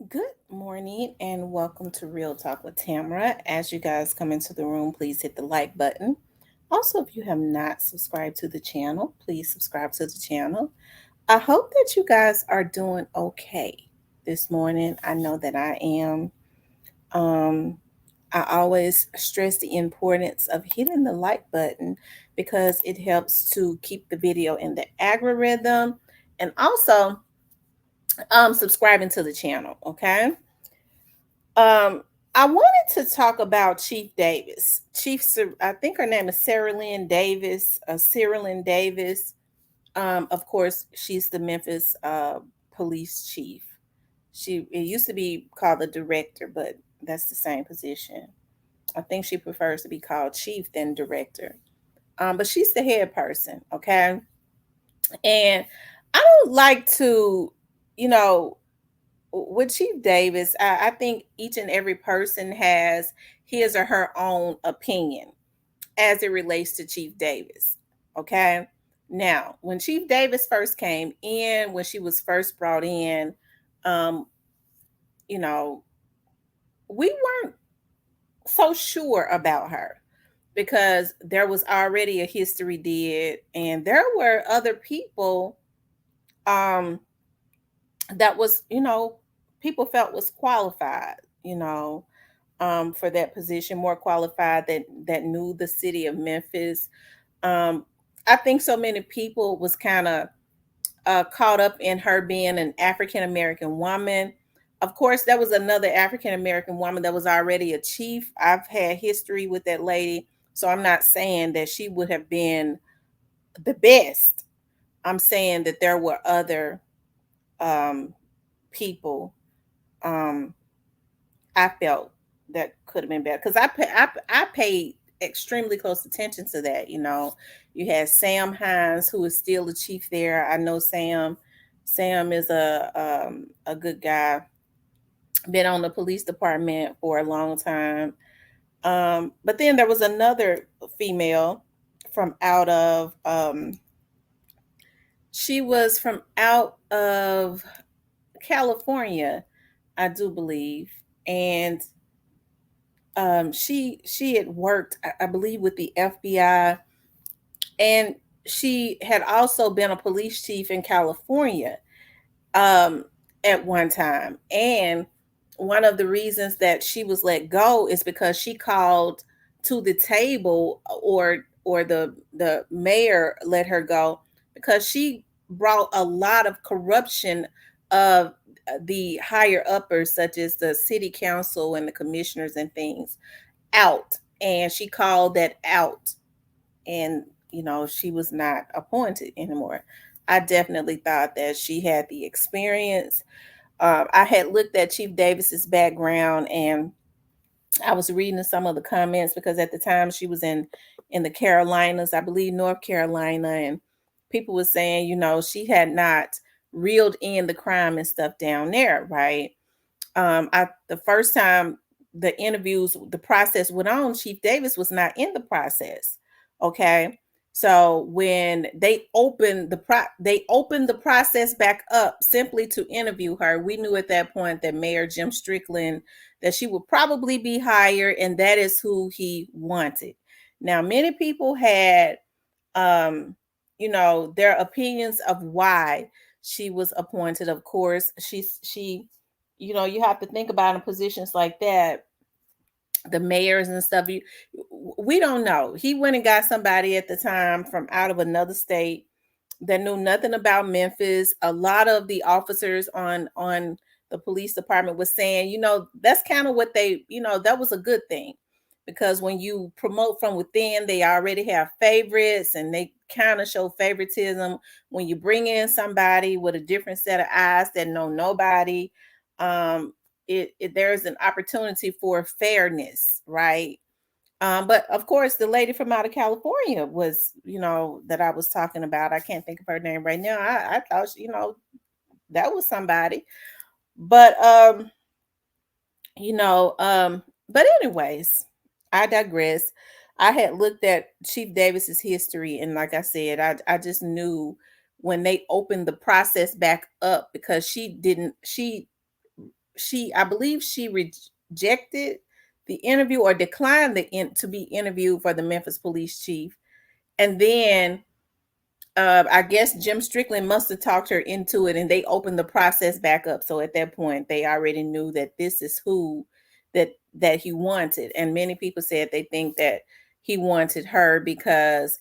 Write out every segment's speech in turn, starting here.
Good morning and welcome to Real Talk with Tamara. As you guys come into the room, please hit the like button. Also, if you have not subscribed to the channel, please subscribe to the channel. I hope that you guys are doing okay this morning. I know that I am. Um, I always stress the importance of hitting the like button because it helps to keep the video in the algorithm and also subscribing to the channel. Okay. Um, I wanted to talk about Chief Davis. I think her name is Sarah Lynn Davis. Sarah Lynn Davis. Of course, she's the Memphis police chief. It used to be called the director, but that's the same position. I think she prefers to be called chief than director. But she's the head person, okay? And I don't like to, you know, with Chief Davis, I think each and every person has his or her own opinion as it relates to Chief Davis. Okay. Now, when Chief Davis first came in, when she was first brought in, um, you know, we weren't so sure about her because there was already a history did, and there were other people um that was, people felt was qualified, you know, for that position, more qualified that knew the city of Memphis. Um, I think so many people was kind of caught up in her being an African American woman. Of course, there was another African American woman that was already a chief. I've had history with that lady, so I'm not saying that she would have been the best. I'm saying that there were other um, people um, I felt that could have been better because I paid extremely close attention to that. You had Sam Hines, who is still the chief there. I know Sam. Sam is a good guy. Been on the police department for a long time. But then there was another female from out of she was from out of California, I do believe, and she had worked, I believe, with the FBI, and she had also been a police chief in California um, at one time. And one of the reasons that she was let go is because she called to the table, or the mayor let her go because she brought a lot of corruption of the higher uppers, such as the city council and the commissioners and things, out, and she called that out, and she was not appointed anymore. I definitely thought that she had the experience. I had looked at Chief Davis's background, and I was reading some of the comments because at the time she was in the Carolinas, I believe North Carolina, and people were saying, she had not reeled in the crime and stuff down there, right? I the first time the process went on, Chief Davis was not in the process. Okay. So when they opened the process back up simply to interview her, we knew at that point that Mayor Jim Strickland, that she would probably be hired, and that is who he wanted. Now, many people had their opinions of why she was appointed. Of course, she you have to think about in positions like that, the mayors and stuff. We don't know. He went and got somebody at the time from out of another state that knew nothing about Memphis. A lot of the officers on the police department was saying, that's kind of what that was a good thing, because when you promote from within, they already have favorites and they kind of show favoritism. When you bring in somebody with a different set of eyes that know nobody, um, there's an opportunity for fairness, right? But of course, the lady from out of California was, that I was talking about. I can't think of her name right now. I thought, that was somebody. But you know, but anyways, I digress. I had looked at Chief Davis's history, and like I said, I just knew when they opened the process back up, because I believe she rejected the interview or declined to be interviewed for the Memphis police chief. And then I guess Jim Strickland must have talked her into it, and they opened the process back up. So at that point, they already knew that this is who that he wanted. And many people said they think that he wanted her because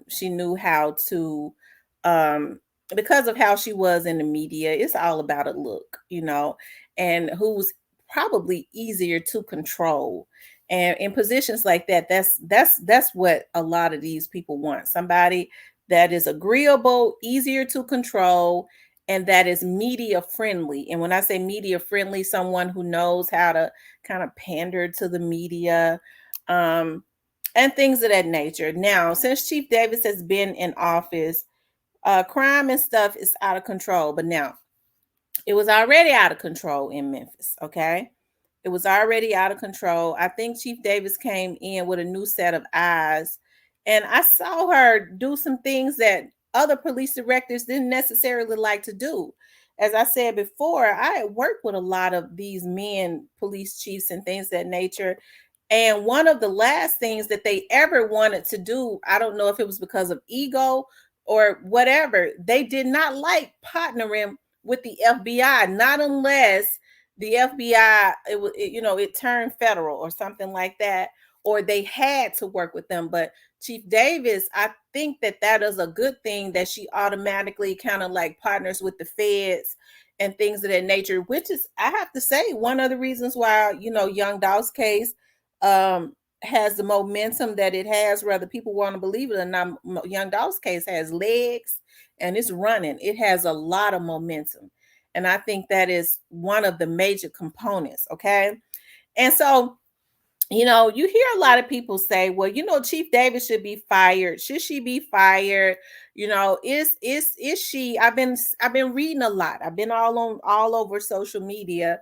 she knew how to, because of how she was in the media. It's all about a look, and who's probably easier to control. And in positions like that, that's what a lot of these people want. Somebody that is agreeable, easier to control, and that is media friendly. And when I say media friendly, someone who knows how to kind of pander to the media, and things of that nature. Now, since Chief Davis has been in office, crime and stuff is out of control. But now, it was already out of control in Memphis, okay? It was already out of control. I think Chief Davis came in with a new set of eyes, and I saw her do some things that other police directors didn't necessarily like to do. As I said before, I had worked with a lot of these men, police chiefs, and things of that nature. And one of the last things that they ever wanted to do, I don't know if it was because of ego or whatever, they did not like partnering with the FBI, not unless the FBI, it turned federal or something like that, or they had to work with them. But Chief Davis, I think that is a good thing that she automatically kind of like partners with the feds and things of that nature, which is, I have to say, one of the reasons why, Young Dolph's case has the momentum that it has, whether people want to believe it or not. Young Dolph's case has legs and it's running. It has a lot of momentum. And I think that is one of the major components. Okay. And so, you hear a lot of people say, well, Chief Davis should be fired. Should she be fired? Is she? I've been reading a lot. I've been all over social media.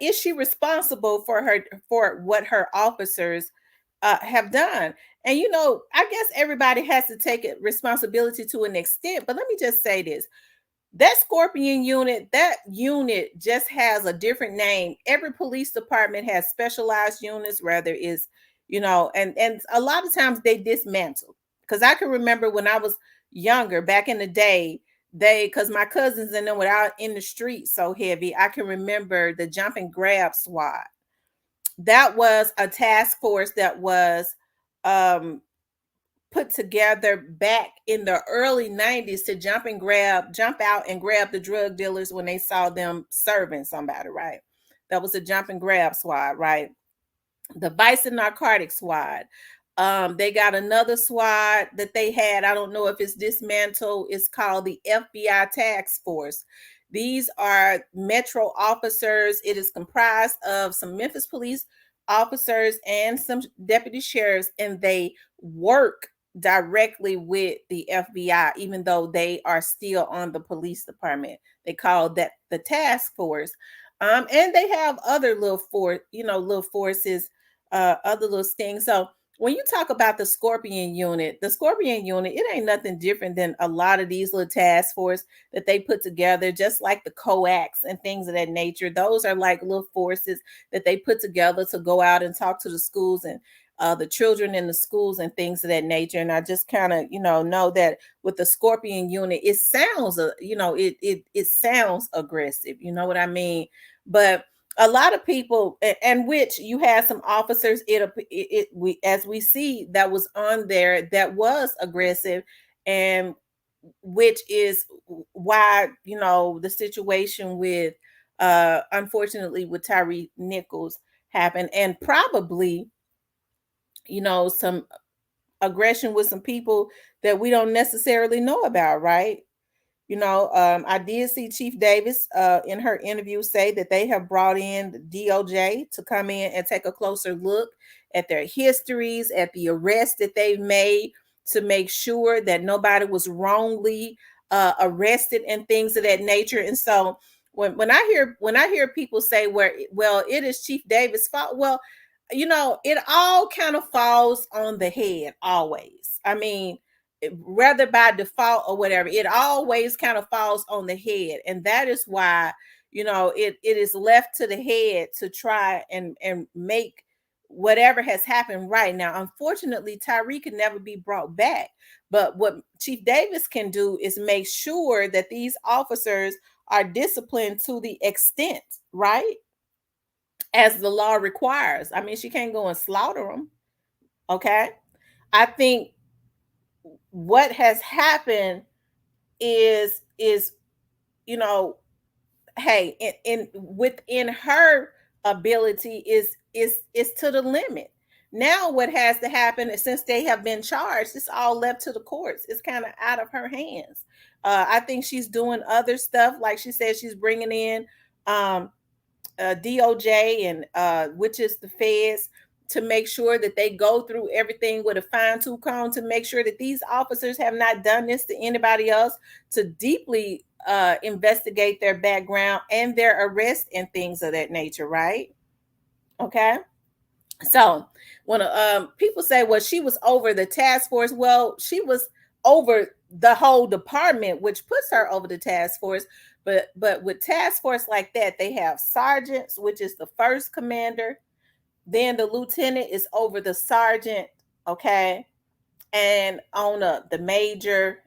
Is she responsible for what her officers have done? And I guess everybody has to take responsibility to an extent. But let me just say this: that Scorpion unit, that unit just has a different name. Every police department has specialized units, whether it's, and a lot of times they dismantle. Because I can remember when I was younger, back in the day, because my cousins and them were out in the street so heavy, I can remember the jump and grab squad. That was a task force that was put together back in the early 90s to jump out and grab the drug dealers when they saw them serving somebody, right? That was a jump and grab squad, right? The Vice and Narcotics Squad. They got another squad that they had. I don't know if it's dismantled. It's called the FBI Task Force. These are Metro officers. It is comprised of some Memphis police officers and some deputy sheriffs, and they work directly with the FBI, even though they are still on the police department. They call that the task force. And they have other little forces, other little things. So when you talk about the Scorpion unit, it ain't nothing different than a lot of these little task force that they put together, just like the coax and things of that nature. Those are like little forces that they put together to go out and talk to the schools and the children in the schools and things of that nature. And I just kind of, know that with the Scorpion unit, it sounds, it sounds aggressive. You know what I mean? But a lot of people, and which you had some officers, as we see, that was on there that was aggressive, and which is why the situation with unfortunately with Tyree Nichols happened, and probably some aggression with some people that we don't necessarily know about, right? I did see Chief Davis in her interview say that they have brought in the DOJ to come in and take a closer look at their histories, at the arrests that they've made, to make sure that nobody was wrongly arrested and things of that nature. And so when I hear people say, well, it is Chief Davis' fault, well, it all kind of falls on the head always. I mean, whether by default or whatever, it always kind of falls on the head. And that is why, it is left to the head to try and make whatever has happened right. Now, unfortunately, Tyree can never be brought back. But what Chief Davis can do is make sure that these officers are disciplined to the extent, right, as the law requires. I mean, she can't go and slaughter them. Okay. I think what has happened is you know hey, in within her ability is to the limit. Now what has to happen is, since they have been charged, it's all left to the courts. It's kind of out of her hands. I think she's doing other stuff, like she said, she's bringing in um DOJ and which is the feds, to make sure that they go through everything with a fine tooth comb to make sure that these officers have not done this to anybody else, to deeply investigate their background and their arrest and things of that nature, right? Okay. So when people say, well, she was over the task force, well, she was over the whole department, which puts her over the task force. But with task force like that, they have sergeants, which is the first commander. Then the lieutenant is over the sergeant, okay, and on up, the major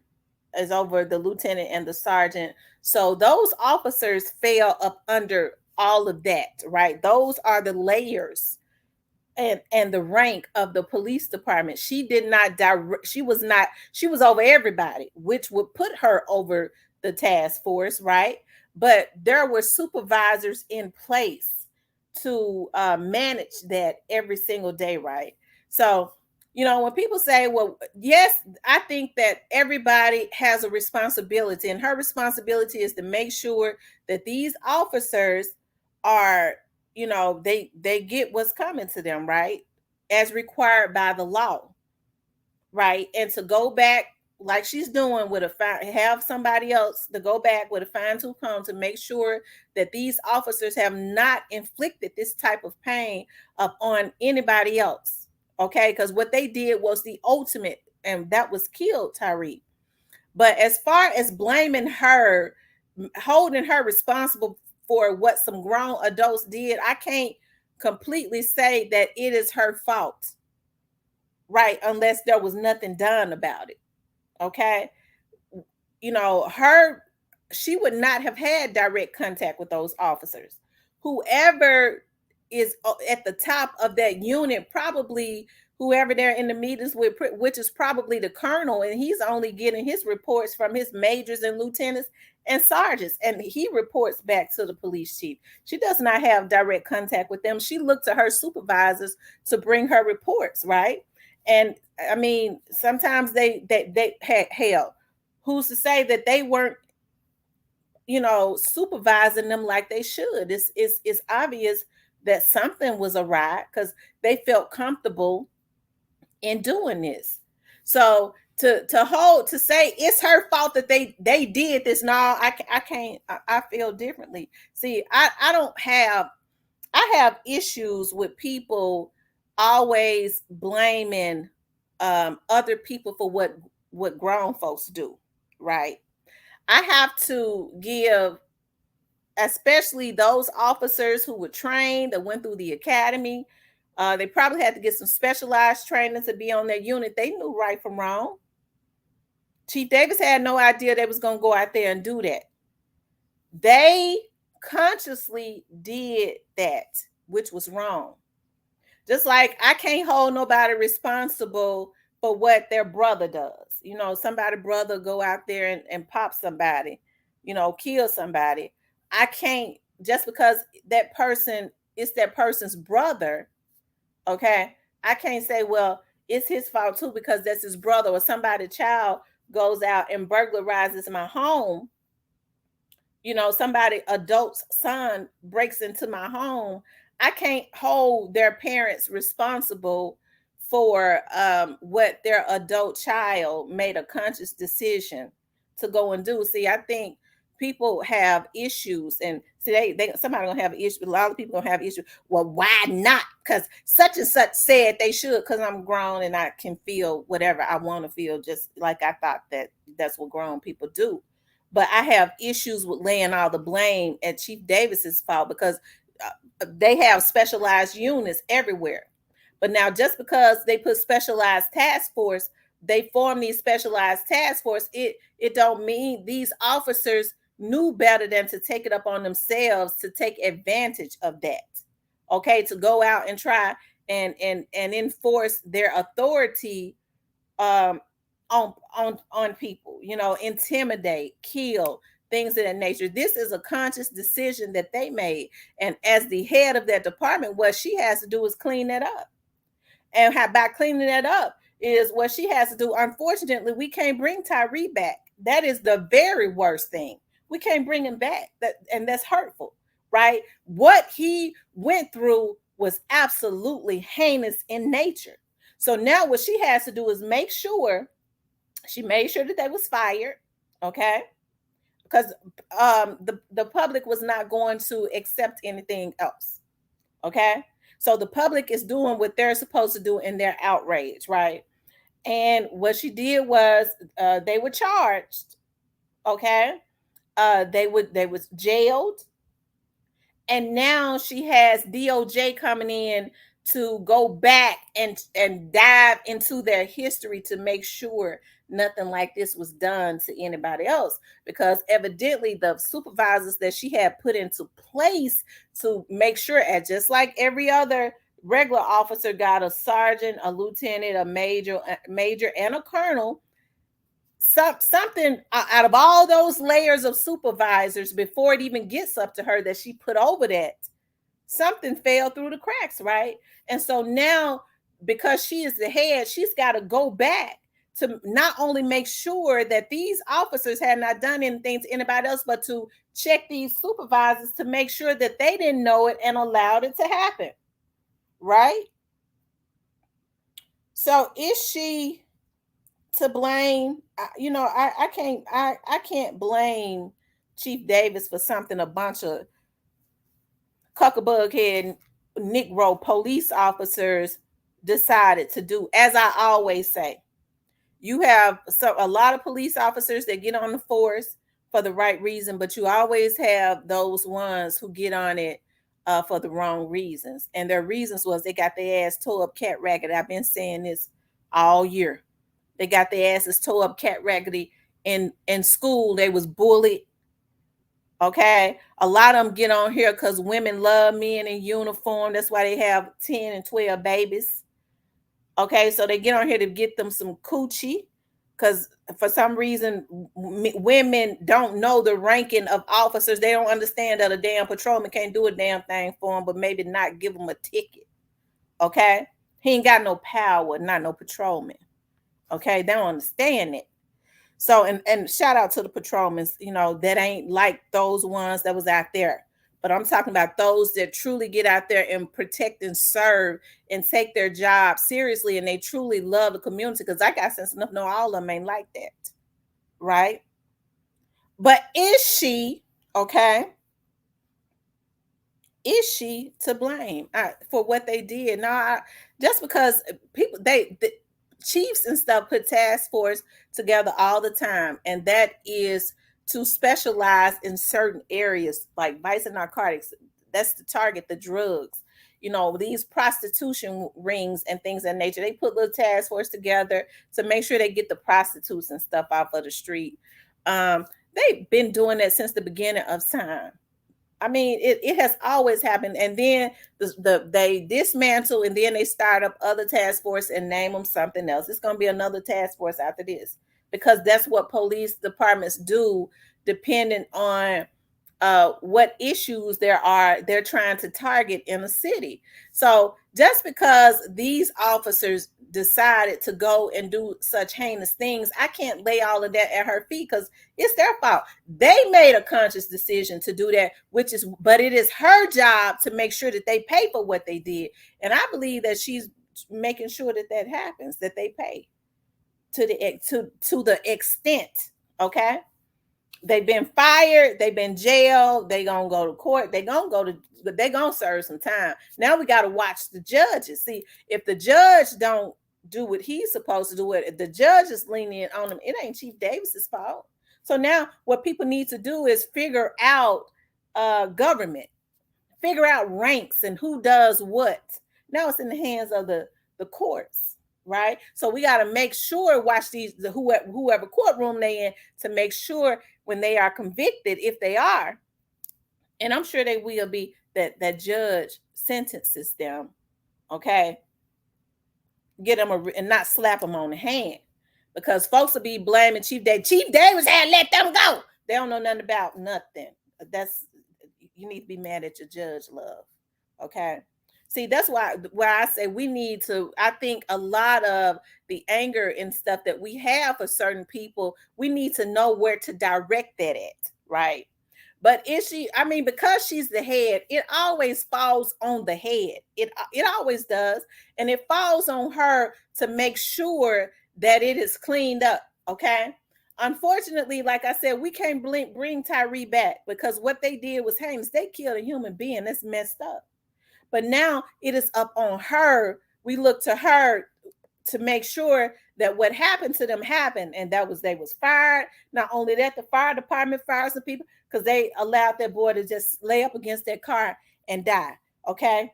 is over the lieutenant and the sergeant. So those officers fell up under all of that, right? Those are the layers and the rank of the police department. She did not direct, she was over everybody, which would put her over the task force, right? But there were supervisors in place to manage that every single day, right? So when people say, well, yes, I think that everybody has a responsibility, and her responsibility is to make sure that these officers are, they get what's coming to them, right, as required by the law, right? And to go back like she's doing with have somebody else to go back with a fine tooth comb to make sure that these officers have not inflicted this type of pain upon anybody else. Okay, because what they did was the ultimate, and that was killed Tyree. But as far as blaming her, holding her responsible for what some grown adults did, I can't completely say that it is her fault, right? Unless there was nothing done about it. Okay. She would not have had direct contact with those officers. Whoever is at the top of that unit, probably whoever they're in the meetings with, which is probably the colonel, and he's only getting his reports from his majors and lieutenants and sergeants, and he reports back to the police chief. She does not have direct contact with them. She looked to her supervisors to bring her reports, right? And I mean, sometimes they had hell. Who's to say that they weren't, supervising them like they should? It's obvious that something was awry, because they felt comfortable in doing this. So to say it's her fault that they did this, no, I can't. I feel differently. See, I have issues with people always blaming other people for what grown folks do, right? I have to give, especially those officers who were trained, that went through the academy. They probably had to get some specialized training to be on their unit. They knew right from wrong. Chief Davis had no idea they was going to go out there and do that. They consciously did that, which was wrong. Just like I can't hold nobody responsible for what their brother does. Somebody brother go out there and pop somebody, kill somebody. I can't, just because that person is that person's brother, okay, I can't say, well, it's his fault too because that's his brother, or somebody's child goes out and burglarizes my home. Somebody adult's son breaks into my home. I can't hold their parents responsible for what their adult child made a conscious decision to go and do. See, I think people have issues, and today somebody gonna have issues. A lot of people gonna have issues. Well, why not? Because such and such said they should. Because I'm grown and I can feel whatever I want to feel, just like I thought that's what grown people do. but I have issues with laying all the blame at Chief Davis's fault because they have specialized units everywhere. But now, just because they put specialized task force, they form these specialized task force. It don't mean these officers knew better than to take it up on themselves to take advantage of that. Okay, to go out and try and enforce their authority um on people, intimidate, kill, things of that nature. This is a conscious decision that they made, and as the head of that department, what she has to do is clean that up. And by cleaning that up is what she has to do. Unfortunately, we can't bring Tyree back. That is the very worst thing. We can't bring him back. And that's hurtful, right? What he went through was absolutely heinous in nature. So now what she has to do is make sure she made sure that they was fired, okay? Because the public was not going to accept anything else, okay? So the public is doing what they're supposed to do in their outrage, right? And what she did was they were charged, okay? They was jailed, and now she has DOJ coming in to go back and dive into their history to make sure nothing like this was done to anybody else, because evidently the supervisors that she had put into place to make sure, and just like every other regular officer got a sergeant, a lieutenant, a major and a colonel, something out of all those layers of supervisors before it even gets up to her that she put over that, something fell through the cracks, right? And so now, because she is the head, she's got to go back to not only make sure that these officers had not done anything to anybody else, but to check these supervisors to make sure that they didn't know it and allowed it to happen, right? So is she to blame? I can't blame Chief Davis for something a bunch of cuckabug head Negro police officers decided to do. As I always say, you have a lot of police officers that get on the force for the right reason, but you always have those ones who get on it for the wrong reasons. And their reasons was they got their ass tore up cat raggedy. I've been saying this all year. They got their asses tore up cat raggedy in school. They was bullied. Okay, a lot of them get on here because women love men in uniform. That's why they have 10 and 12 babies. Okay, so they get on here to get them some coochie because for some reason women don't know the ranking of officers. They don't understand that a damn patrolman can't do a damn thing for them, but maybe not give them a ticket. Okay, he ain't got no power, not no patrolman. Okay, they don't understand it. So and shout out to the patrolmen, that ain't like those ones that was out there. But I'm talking about those that truly get out there and protect and serve and take their job seriously, and they truly love the community. Because I got sense enough to know all of them ain't like that, right? But is she okay? Is she to blame for what they did? No, just because people the chiefs and stuff put task force together all the time, and that is to specialize in certain areas like vice and narcotics. That's to target the drugs. These prostitution rings and things of that nature. They put little task force together to make sure they get the prostitutes and stuff off of the street. They've been doing that since the beginning of time. I mean, it has always happened. And then they dismantle, and then they start up other task force and name them something else. It's going to be another task force after this, because that's what police departments do, depending on what issues they're trying to target in a city. So just because these officers decided to go and do such heinous things, I can't lay all of that at her feet, because it's their fault. They made a conscious decision to do that, but it is her job to make sure that they pay for what they did. And I believe that she's making sure that happens, that they pay to the extent, okay? They've been fired, they've been jailed, they gonna go to court, they gonna serve some time. Now we got to watch the judges. See, if the judge don't do what he's supposed to do, if the judge is lenient on them, it ain't Chief Davis's fault. So now what people need to do is figure out government, figure out ranks and who does what. Now it's in the hands of the courts, right? So we got to make sure, watch whoever courtroom they in, to make sure when they are convicted, if they are, and I'm sure they will be, that judge sentences them, okay, get them and not slap them on the hand, because folks will be blaming Chief Davis. Chief Davis had let them go. They don't know nothing about nothing. That's, you need to be mad at your judge, love. Okay. See, that's why I say we need to, I think a lot of the anger and stuff that we have for certain people, we need to know where to direct that at, right? But is she, I mean, because she's the head, it always falls on the head. It always does. And it falls on her to make sure that it is cleaned up. Okay. Unfortunately, like I said, we can't bring Tyree back, because what they did was heinous. They killed a human being. That's messed up. But now it is up on her. We look to her to make sure that what happened to them happened, and that was, they was fired. Not only that, the fire department fired some people because they allowed that boy to just lay up against that car and die. Okay,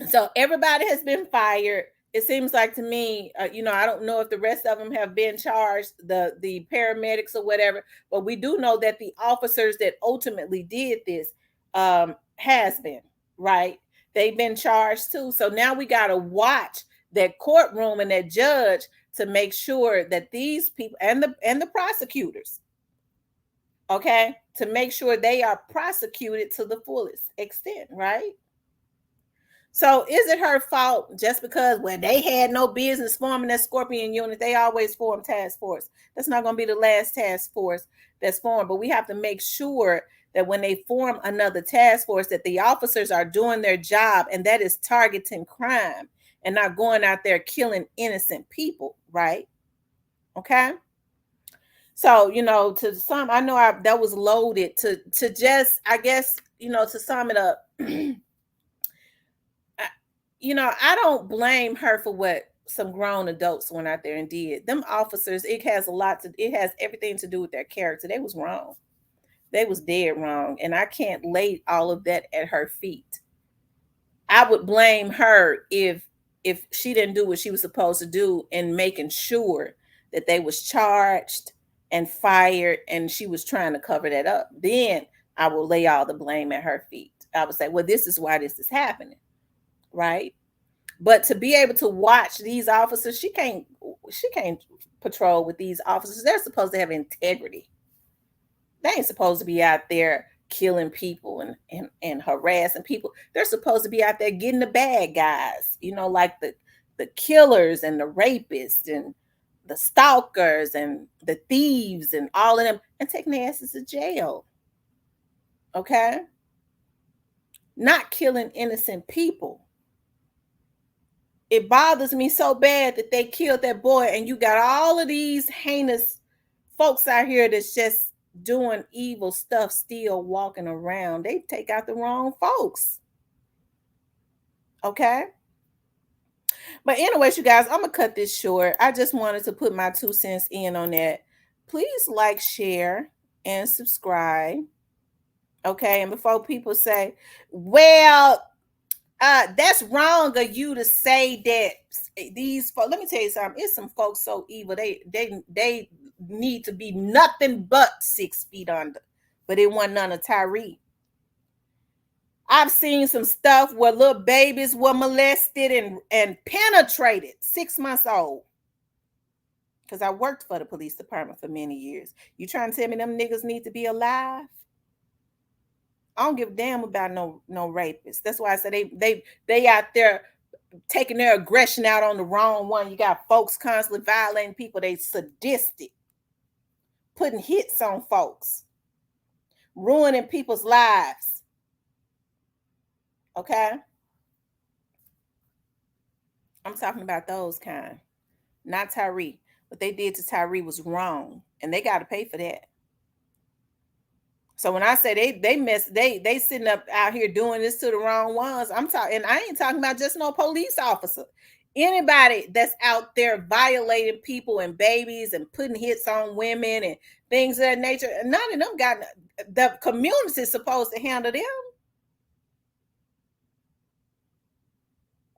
so everybody has been fired. It seems like to me, I don't know if the rest of them have been charged, the paramedics or whatever, but we do know that the officers that ultimately did this has been, right. They've been charged too. So now we got to watch that courtroom and that judge to make sure that these people and the prosecutors, okay, to make sure they are prosecuted to the fullest extent, right? So is it her fault just because when they had no business forming that Scorpion unit, they always form task force? That's not going to be the last task force that's formed, but we have to make sure that when they form another task force, that the officers are doing their job, and that is targeting crime and not going out there killing innocent people, right? Okay. So, to some, I know that was loaded to just, I guess, to sum it up, I don't blame her for what some grown adults went out there and did. Them officers, it has everything to do with their character. They was wrong. They was dead wrong. And I can't lay all of that at her feet. I would blame her if she didn't do what she was supposed to do in making sure that they was charged and fired, and she was trying to cover that up. Then I will lay all the blame at her feet. I would say, well, this is why this is happening. Right. But to be able to watch these officers, she can't patrol with these officers. They're supposed to have integrity. They ain't supposed to be out there killing people and harassing people. They're supposed to be out there getting the bad guys, like the killers and the rapists and the stalkers and the thieves and all of them, and taking their asses to jail. Okay. Not killing innocent people. It bothers me so bad that they killed that boy, and you got all of these heinous folks out here that's just doing evil stuff, still walking around. They take out the wrong folks. Okay. But anyways, you guys, I'm gonna cut this short. I just wanted to put my 2 cents in on that. Please like, share, and subscribe. Okay. And before people say, well, that's wrong of you to say that these folks, let me tell you something. It's some folks so evil. They need to be nothing but 6 feet under. But it wasn't none of Tyree. I've seen some stuff where little babies were molested and penetrated, 6 months old. Because I worked for the police department for many years. You trying to tell me them niggas need to be alive? I don't give a damn about no rapists. That's why I said they out there taking their aggression out on the wrong one. You got folks constantly violating people. They sadistic, putting hits on folks, ruining people's lives. Okay? I'm talking about those kind, not Tyree. What they did to Tyree was wrong, and they got to pay for that. So when I say they sitting up out here doing this to the wrong ones, I'm talking, and I ain't talking about just no police officer. Anybody that's out there violating people and babies and putting hits on women and things of that nature, none of them got, the community is supposed to handle them.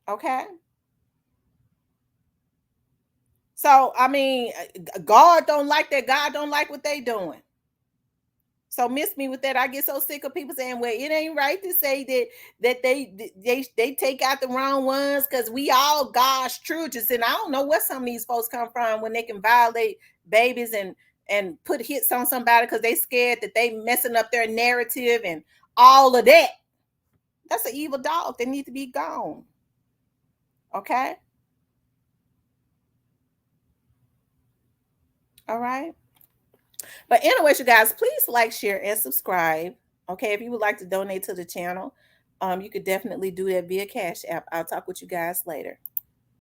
Okay. So I mean, God don't like that. God don't like what they doing. So miss me with that. I get so sick of people saying, "Well, it ain't right to say that they take out the wrong ones because we all God's children." And I don't know where some of these folks come from when they can violate babies and put hits on somebody because they scared that they messing up their narrative and all of that. That's an evil dog. They need to be gone. Okay. All right. But anyways, you guys, please like, share, and subscribe. Okay, if you would like to donate to the channel, you could definitely do that via Cash App. I'll talk with you guys later.